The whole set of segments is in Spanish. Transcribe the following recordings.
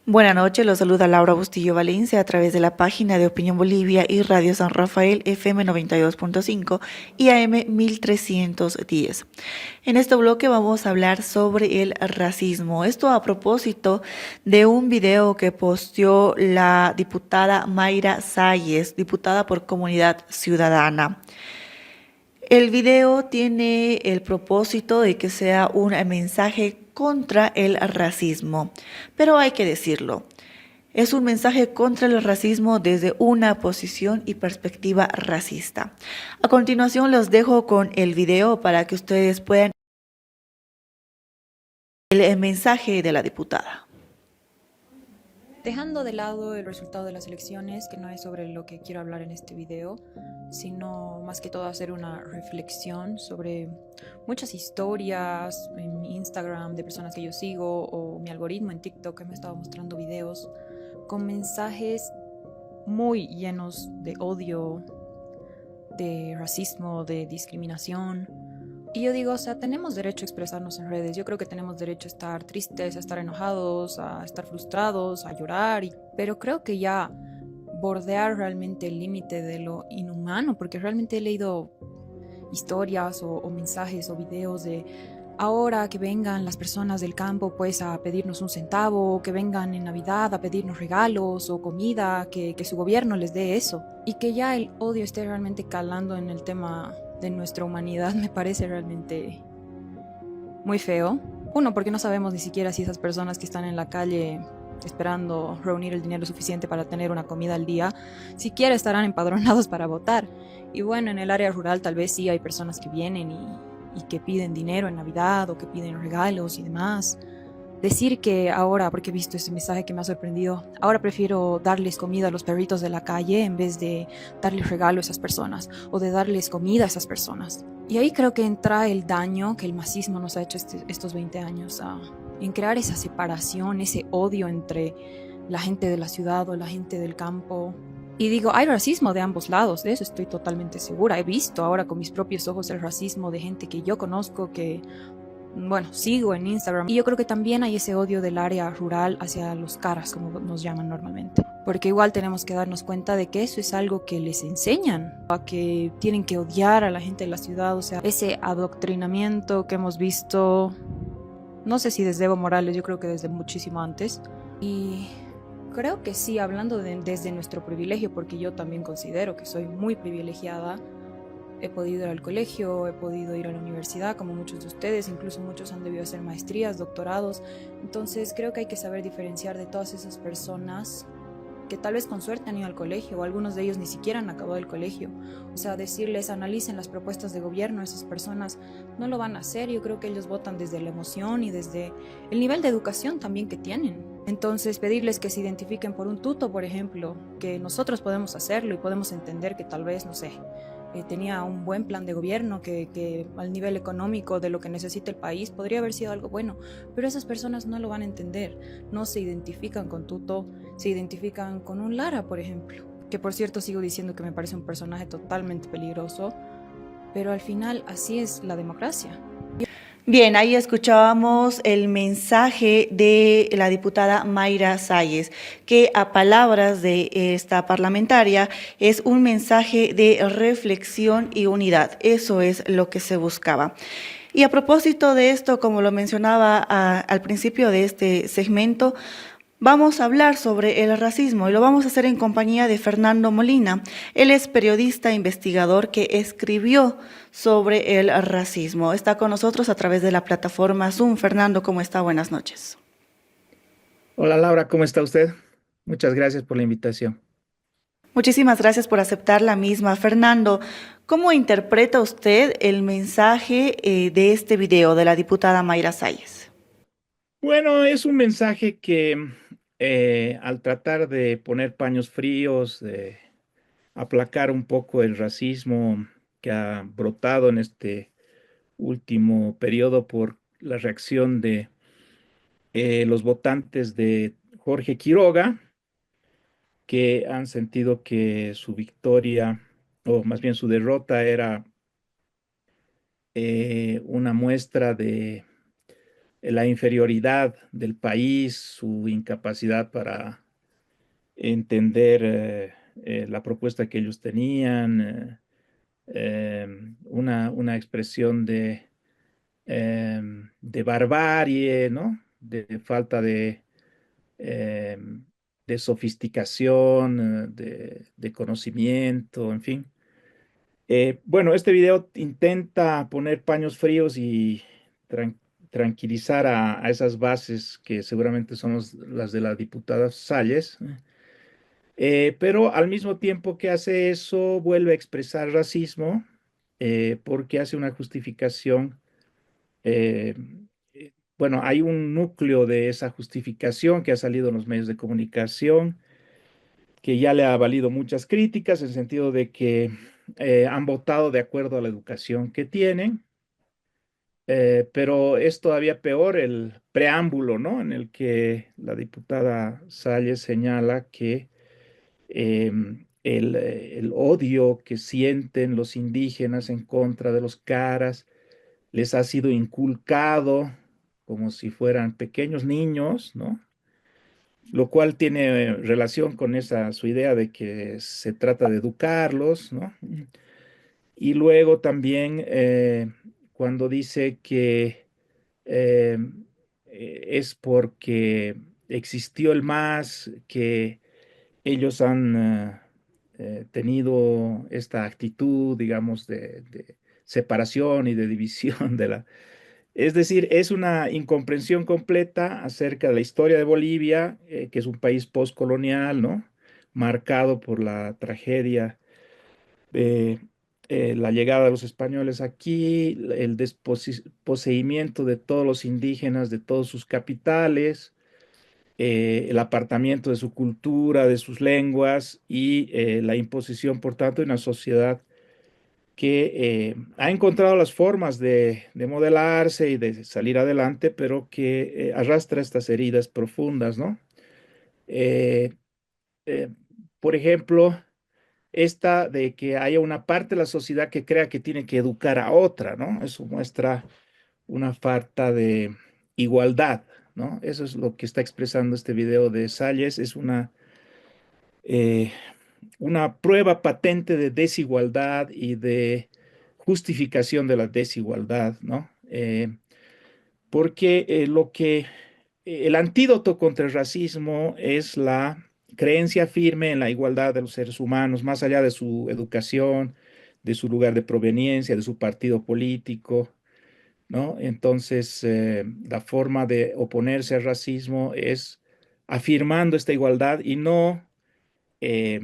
Buenas noches, los saluda Laura Bustillo Valencia a través de la página de Opinión Bolivia y Radio San Rafael FM 92.5 y AM 1310. En este bloque vamos a hablar sobre el racismo. Esto a propósito de un video que posteó la diputada Mayra Salles, diputada por Comunidad Ciudadana. El video tiene el propósito de que sea un mensaje contra el racismo, pero hay que decirlo, es un mensaje contra el racismo desde una posición y perspectiva racista. A continuación los dejo con el video para que ustedes puedan ver el mensaje de la diputada. Dejando de lado el resultado de las elecciones, que no es sobre lo que quiero hablar en este video, sino más que todo hacer una reflexión sobre muchas historias en mi Instagram de personas que yo sigo o mi algoritmo en TikTok que me estaba mostrando videos con mensajes muy llenos de odio, de racismo, de discriminación. Y yo digo, o sea, tenemos derecho a expresarnos en redes. Yo creo que tenemos derecho a estar tristes, a estar enojados, a estar frustrados, a llorar. Pero creo que ya bordear realmente el límite de lo inhumano, porque realmente he leído historias o mensajes o videos de ahora que vengan las personas del campo pues a pedirnos un centavo, que vengan en Navidad a pedirnos regalos o comida, que su gobierno les dé eso. Y que ya el odio esté realmente calando en el tema de nuestra humanidad me parece realmente muy feo. Uno, porque no sabemos ni siquiera si esas personas que están en la calle esperando reunir el dinero suficiente para tener una comida al día, siquiera estarán empadronados para votar. Y bueno, en el área rural tal vez sí hay personas que vienen y que piden dinero en Navidad o que piden regalos y demás. Decir que ahora, porque he visto ese mensaje que me ha sorprendido, ahora prefiero darles comida a los perritos de la calle en vez de darles regalo a esas personas o de darles comida a esas personas. Y ahí creo que entra el daño que el masismo nos ha hecho estos 20 años, en crear esa separación, ese odio entre la gente de la ciudad o la gente del campo. Y digo, hay racismo de ambos lados, de eso estoy totalmente segura. He visto ahora con mis propios ojos el racismo de gente que yo conozco, que bueno, sigo en Instagram. Y yo creo que también hay ese odio del área rural hacia los caras, como nos llaman normalmente. Porque igual tenemos que darnos cuenta de que eso es algo que les enseñan, a que tienen que odiar a la gente de la ciudad, o sea, ese adoctrinamiento que hemos visto, no sé si desde Evo Morales, yo creo que desde muchísimo antes. Y creo que sí, hablando desde nuestro privilegio, porque yo también considero que soy muy privilegiada. He podido ir al colegio, he podido ir a la universidad, como muchos de ustedes, incluso muchos han debido hacer maestrías, doctorados. Entonces creo que hay que saber diferenciar de todas esas personas que tal vez con suerte han ido al colegio, o algunos de ellos ni siquiera han acabado el colegio. O sea, decirles, analicen las propuestas de gobierno, esas personas no lo van a hacer. Yo creo que ellos votan desde la emoción y desde el nivel de educación también que tienen. Entonces, pedirles que se identifiquen por un tuto, por ejemplo, que nosotros podemos hacerlo y podemos entender que tal vez, no sé, tenía un buen plan de gobierno, que al nivel económico de lo que necesita el país podría haber sido algo bueno, pero esas personas no lo van a entender, no se identifican con Tuto, se identifican con un Lara, por ejemplo, que por cierto sigo diciendo que me parece un personaje totalmente peligroso, pero al final así es la democracia. Bien, ahí escuchábamos el mensaje de la diputada Mayra Salles, que a palabras de esta parlamentaria es un mensaje de reflexión y unidad. Eso es lo que se buscaba. Y a propósito de esto, como lo mencionaba al principio de este segmento, vamos a hablar sobre el racismo y lo vamos a hacer en compañía de Fernando Molina. Él es periodista e investigador que escribió sobre el racismo. Está con nosotros a través de la plataforma Zoom. Fernando, ¿cómo está? Buenas noches. Hola Laura, ¿cómo está usted? Muchas gracias por la invitación. Muchísimas gracias por aceptar la misma. Fernando, ¿cómo interpreta usted el mensaje de este video de la diputada Mayra Salles? Bueno, es un mensaje que al tratar de poner paños fríos, de aplacar un poco el racismo que ha brotado en este último periodo por la reacción de los votantes de Jorge Quiroga, que han sentido que su victoria, o más bien su derrota, era una muestra de la inferioridad del país, su incapacidad para entender la propuesta que ellos tenían, una expresión de barbarie, ¿no? De falta eh, de sofisticación, de conocimiento, en fin. Bueno, este video intenta poner paños fríos y tran- tranquilizar a esas bases que seguramente son las de la diputada Salles, pero al mismo tiempo que hace eso, vuelve a expresar racismo porque hace una justificación. eh, bueno, hay un núcleo de esa justificación que ha salido en los medios de comunicación que ya le ha valido muchas críticas, en el sentido de que han votado de acuerdo a la educación que tienen, pero es todavía peor el preámbulo, ¿no? En el que la diputada Salles señala que el odio que sienten los indígenas en contra de los caras les ha sido inculcado como si fueran pequeños niños, ¿no? Lo cual tiene relación con esa su idea de que se trata de educarlos, ¿no? Y luego también cuando dice que eh, es porque existió el MAS, que ellos han tenido esta actitud, digamos, de separación y de división de la... Es decir, es una incomprensión completa acerca de la historia de Bolivia, que es un país postcolonial, ¿no? Marcado por la tragedia de la llegada de los españoles aquí, el desposeimiento de todos los indígenas, de todos sus capitales, el apartamiento de su cultura, de sus lenguas y la imposición, por tanto, de una sociedad que ha encontrado las formas de modelarse y de salir adelante, pero que arrastra estas heridas profundas, ¿no? Eh, eh, por ejemplo, esta de que haya una parte de la sociedad que crea que tiene que educar a otra, ¿no? Eso muestra una falta de igualdad, ¿no? Eso es lo que está expresando este video de Salles, es eh, una prueba patente de desigualdad y de justificación de la desigualdad, ¿no? Porque el antídoto contra el racismo es la creencia firme en la igualdad de los seres humanos, más allá de su educación, de su lugar de proveniencia, de su partido político, ¿no? Entonces, la forma de oponerse al racismo es afirmando esta igualdad y no eh,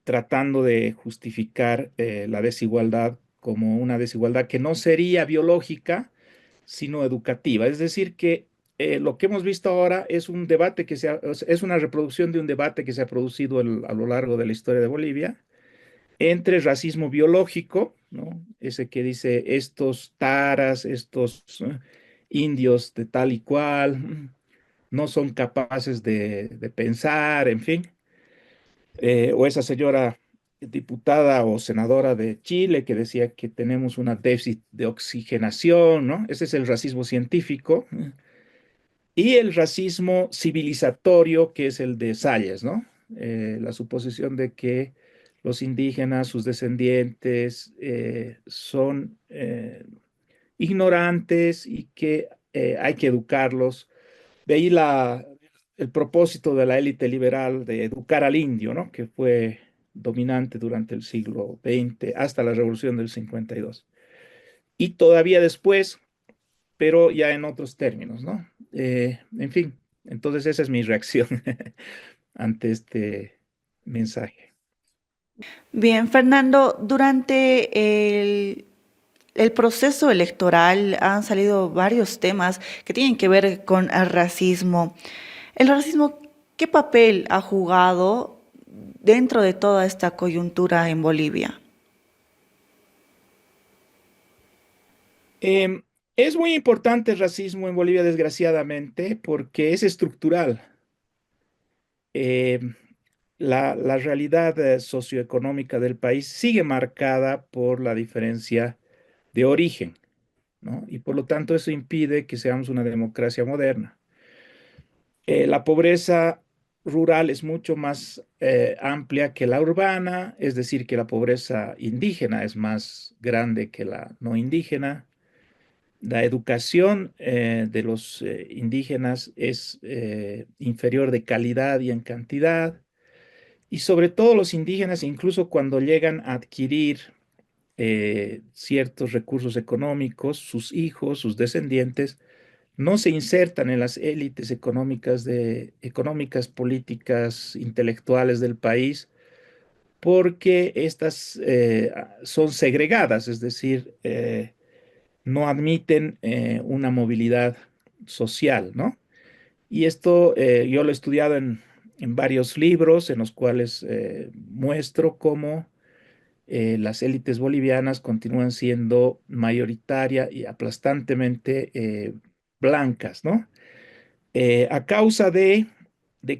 tratando de justificar la desigualdad como una desigualdad que no sería biológica, sino educativa. Es decir, que lo que hemos visto ahora es un debate es una reproducción de un debate que se ha producido a lo largo de la historia de Bolivia entre racismo biológico, ¿no? Ese que dice estos taras, estos indios de tal y cual, no son capaces de pensar, en fin, o esa señora diputada o senadora de Chile que decía que tenemos una déficit de oxigenación, ¿no? Ese es el racismo científico. Y el racismo civilizatorio, que es el de Salles, ¿no? La suposición de que los indígenas, sus descendientes, son ignorantes y que hay que educarlos. De ahí el propósito de la élite liberal de educar al indio, ¿no? Que fue dominante durante el siglo XX hasta la Revolución del 52. Y todavía después, pero ya en otros términos, ¿no? En fin, entonces esa es mi reacción ante este mensaje. Bien, Fernando, durante el proceso electoral han salido varios temas que tienen que ver con el racismo. El racismo, ¿qué papel ha jugado dentro de toda esta coyuntura en Bolivia? Eh, es muy importante el racismo en Bolivia, desgraciadamente, porque es estructural. Eh, la realidad socioeconómica del país sigue marcada por la diferencia de origen. ¿no? Y por lo tanto eso impide que seamos una democracia moderna. La pobreza rural es mucho más amplia que la urbana, es decir, que la pobreza indígena es más grande que la no indígena. La educación de los indígenas es inferior de calidad y en cantidad. Y sobre todo los indígenas, incluso cuando llegan a adquirir ciertos recursos económicos, sus hijos, sus descendientes, no se insertan en las élites económicas, políticas, intelectuales del país, porque estas son segregadas, es decir, no admiten una movilidad social, ¿no? Y esto yo lo he estudiado en varios libros en los cuales muestro cómo las élites bolivianas continúan siendo mayoritaria y aplastantemente blancas, ¿no? A causa de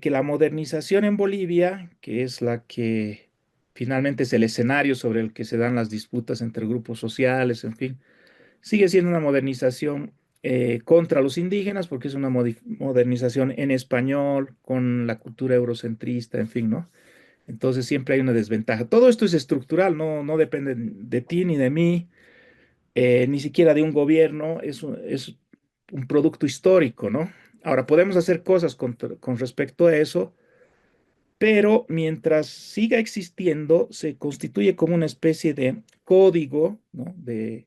que la modernización en Bolivia, que es la que finalmente es el escenario sobre el que se dan las disputas entre grupos sociales, en fin, sigue siendo una modernización contra los indígenas porque es una modernización en español, con la cultura eurocentrista, en fin, ¿no? Entonces siempre hay una desventaja. Todo esto es estructural, no depende de ti ni de mí, ni siquiera de un gobierno, es un producto histórico, ¿no? Ahora, podemos hacer cosas con respecto a eso, pero mientras siga existiendo, se constituye como una especie de código, ¿no? De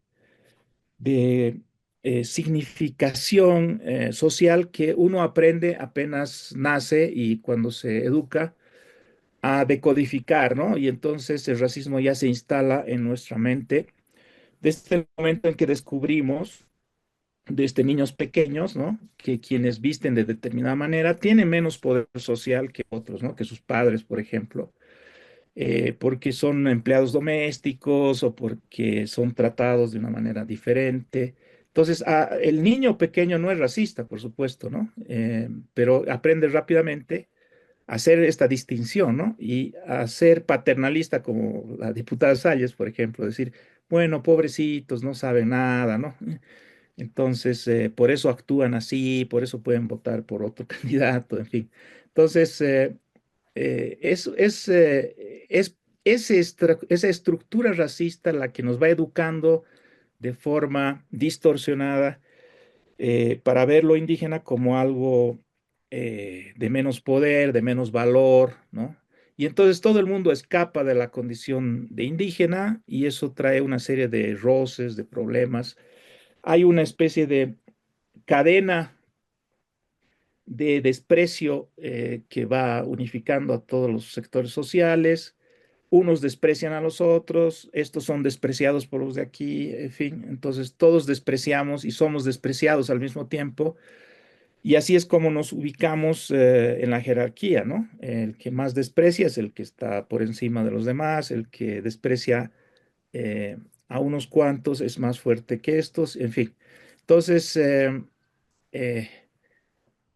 significación social que uno aprende apenas nace y cuando se educa a decodificar, ¿no? Y entonces el racismo ya se instala en nuestra mente desde el momento en que descubrimos, desde niños pequeños, ¿no? Que quienes visten de determinada manera tienen menos poder social que otros, ¿no? Que sus padres, por ejemplo, porque son empleados domésticos o porque son tratados de una manera diferente. Entonces, el niño pequeño no es racista, por supuesto, ¿no? Pero aprende rápidamente a hacer esta distinción, ¿no? Y a ser paternalista como la diputada Salles, por ejemplo, decir, bueno, pobrecitos, no saben nada, ¿no? Entonces, por eso actúan así, por eso pueden votar por otro candidato, en fin. Entonces, es esa estructura racista la que nos va educando de forma distorsionada para ver lo indígena como algo de menos poder, de menos valor, ¿no? Y entonces todo el mundo escapa de la condición de indígena y eso trae una serie de roces, de problemas. Hay una especie de cadena de desprecio que va unificando a todos los sectores sociales. Unos desprecian a los otros, estos son despreciados por los de aquí, en fin, entonces todos despreciamos y somos despreciados al mismo tiempo. Y así es como nos ubicamos en la jerarquía, ¿no? El que más desprecia es el que está por encima de los demás, el que desprecia a unos cuantos es más fuerte que estos, en fin. Entonces, eh,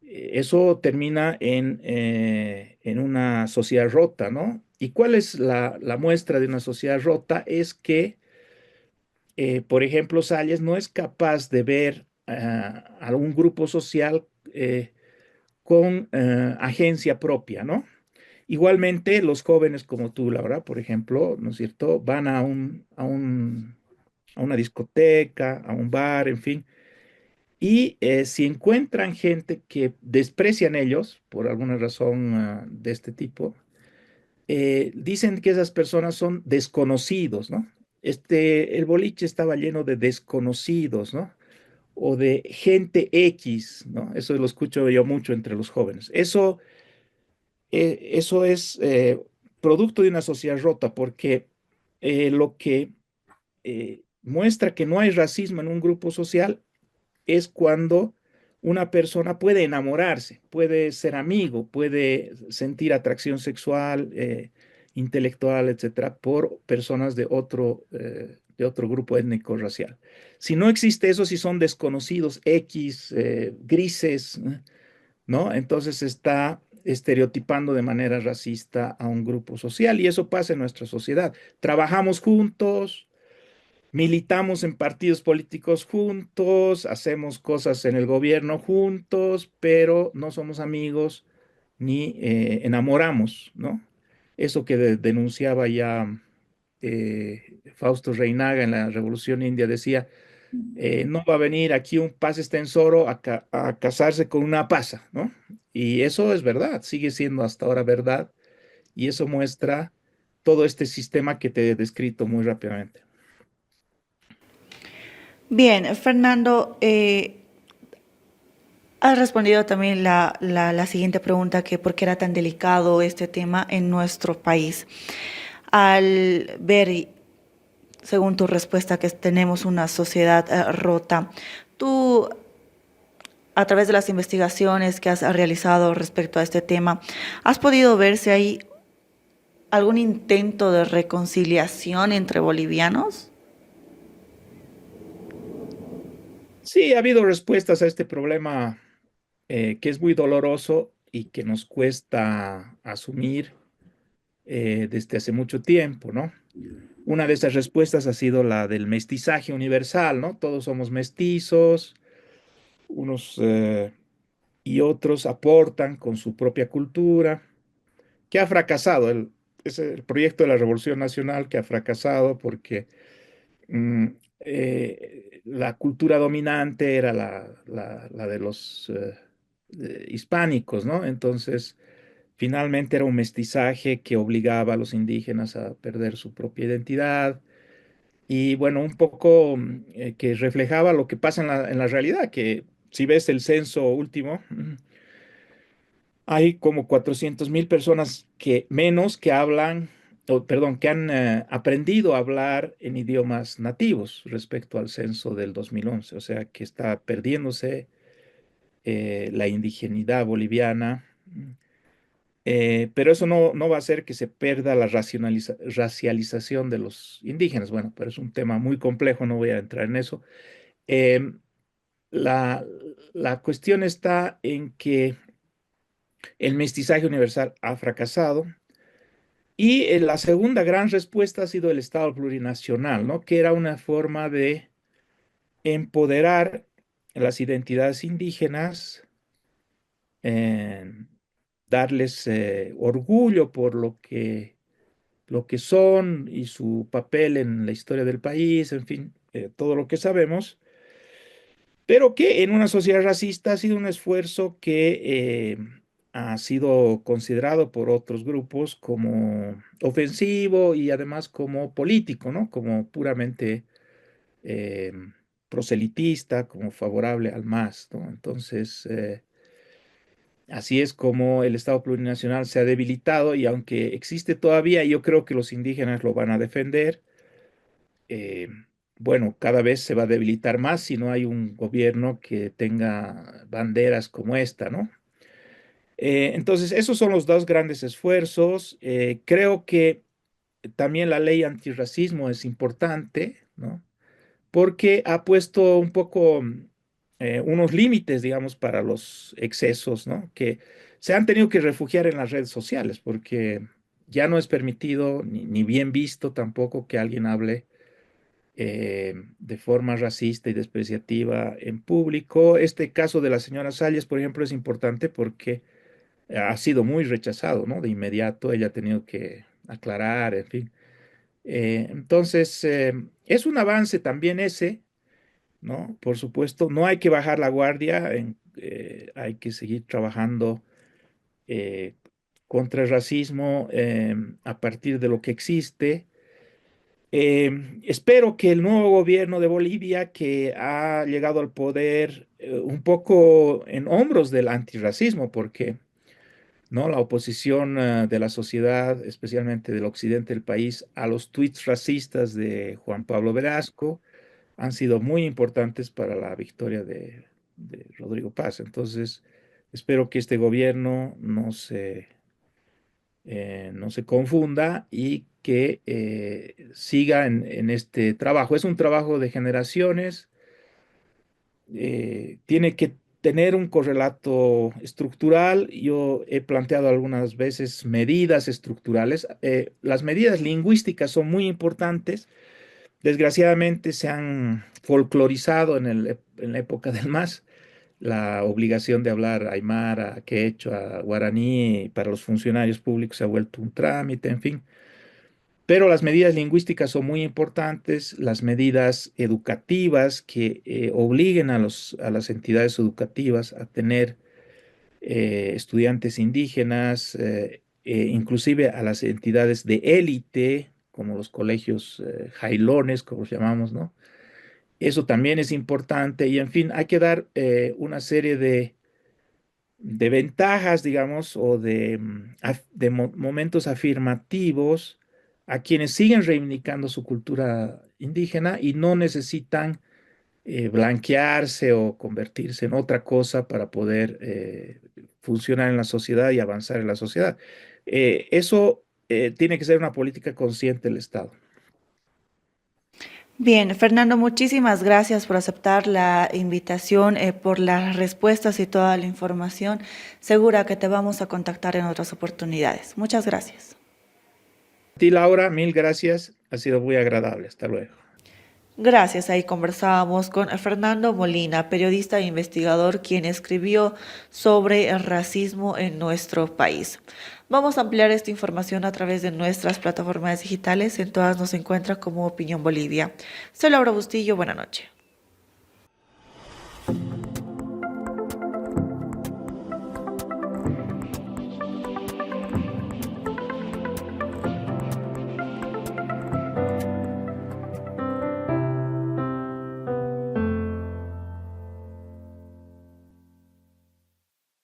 eso termina en una sociedad rota, ¿no? ¿Y cuál es la muestra de una sociedad rota? Es que, por ejemplo, Salles no es capaz de ver algún grupo social con agencia propia, ¿no? Igualmente, los jóvenes como tú, Laura, por ejemplo, ¿no es cierto? Van a una discoteca, a un bar, en fin, y si encuentran gente que desprecian ellos por alguna razón de este tipo, dicen que esas personas son desconocidos, ¿no? El boliche estaba lleno de desconocidos, ¿no? O de gente X, ¿no? Eso lo escucho yo mucho entre los jóvenes. Eso es producto de una sociedad rota, porque lo que muestra que no hay racismo en un grupo social es cuando una persona puede enamorarse, puede ser amigo, puede sentir atracción sexual, intelectual, etcétera, por personas de otro grupo étnico racial. Si no existe eso, si son desconocidos, X, grises, ¿no? Entonces se está estereotipando de manera racista a un grupo social y eso pasa en nuestra sociedad. Trabajamos juntos, militamos en partidos políticos juntos, hacemos cosas en el gobierno juntos, pero no somos amigos ni enamoramos, ¿no? Eso que denunciaba ya Fausto Reinaga en la Revolución India decía, no va a venir aquí un paz extensoro a casarse con una pasa, ¿no? Y eso es verdad, sigue siendo hasta ahora verdad, y eso muestra todo este sistema que te he descrito muy rápidamente. Bien, Fernando, has respondido también la siguiente pregunta, que por qué era tan delicado este tema en nuestro país. Al ver, según tu respuesta, que tenemos una sociedad rota, tú, a través de las investigaciones que has realizado respecto a este tema, ¿has podido ver si hay algún intento de reconciliación entre bolivianos? Sí, ha habido respuestas a este problema que es muy doloroso y que nos cuesta asumir desde hace mucho tiempo, ¿no? Una de esas respuestas ha sido la del mestizaje universal, ¿no? Todos somos mestizos, unos y otros aportan con su propia cultura, que ha fracasado. Es el proyecto de la Revolución Nacional que ha fracasado porque mm, la cultura dominante era la de los hispánicos, ¿no? Entonces, finalmente era un mestizaje que obligaba a los indígenas a perder su propia identidad y, bueno, un poco que reflejaba lo que pasa en la realidad, que si ves el censo último, hay como 400.000 personas que menos que hablan, o, perdón, que han aprendido a hablar en idiomas nativos respecto al censo del 2011. O sea que está perdiéndose la indigeneidad boliviana. Pero eso no va a hacer que se pierda la racialización de los indígenas. Bueno, pero es un tema muy complejo, no voy a entrar en eso. Em, la, la cuestión está en que el mestizaje universal ha fracasado. Y la segunda gran respuesta ha sido el Estado plurinacional, ¿no? Que era una forma de empoderar las identidades indígenas, eh, darles orgullo por lo que son y su papel en la historia del país, en fin, todo lo que sabemos, pero que en una sociedad racista ha sido un esfuerzo que ha sido considerado por otros grupos como ofensivo y además como político, ¿no? Como puramente eh, proselitista, como favorable al MAS, ¿no? Entonces, así es como el Estado plurinacional se ha debilitado y aunque existe todavía, yo creo que los indígenas lo van a defender. eh, bueno, cada vez se va a debilitar más si no hay un gobierno que tenga banderas como esta, ¿no? Entonces, esos son los dos grandes esfuerzos. Creo que también la ley antirracismo es importante, ¿no? Porque ha puesto un poco unos límites, digamos, para los excesos, ¿no? Que se han tenido que refugiar en las redes sociales, porque ya no es permitido ni bien visto tampoco que alguien hable de forma racista y despreciativa en público. Este caso de la señora Salles, por ejemplo, es importante porque ha sido muy rechazado, ¿no? De inmediato ella ha tenido que aclarar, en fin. Entonces, es un avance también ese, ¿no? Por supuesto, no hay que bajar la guardia, hay que seguir trabajando eh, contra el racismo a partir de lo que existe. Espero que el nuevo gobierno de Bolivia, que ha llegado al poder un poco en hombros del antirracismo, porque ¿no? La oposición de la sociedad, especialmente del occidente del país, a los tuits racistas de Juan Pablo Velasco han sido muy importantes para la victoria de Rodrigo Paz. Entonces, espero que este gobierno no se confunda y que siga en este trabajo. Es un trabajo de generaciones, tiene que tener un correlato estructural. Yo he planteado algunas veces medidas estructurales. Las medidas lingüísticas son muy importantes, desgraciadamente se han folclorizado en la época del MAS la obligación de hablar aymara, quechua, guaraní para los funcionarios públicos se ha vuelto un trámite, en fin. Pero las medidas lingüísticas son muy importantes, las medidas educativas que obliguen a las entidades educativas a tener estudiantes indígenas, inclusive a las entidades de élite, como los colegios jailones, como los llamamos, ¿no? Eso también es importante y, en fin, hay que dar una serie de ventajas, digamos, o de momentos afirmativos a quienes siguen reivindicando su cultura indígena y no necesitan blanquearse o convertirse en otra cosa para poder funcionar en la sociedad y avanzar en la sociedad. Eso tiene que ser una política consciente del Estado. Bien, Fernando, muchísimas gracias por aceptar la invitación, por las respuestas y toda la información. Segura que te vamos a contactar en otras oportunidades. Muchas gracias. A ti, Laura, mil gracias. Ha sido muy agradable. Hasta luego. Gracias, ahí conversábamos con Fernando Molina, periodista e investigador, quien escribió sobre el racismo en nuestro país. Vamos a ampliar esta información a través de nuestras plataformas digitales. En todas nos encuentra como Opinión Bolivia. Soy Laura Bustillo, buenas noches.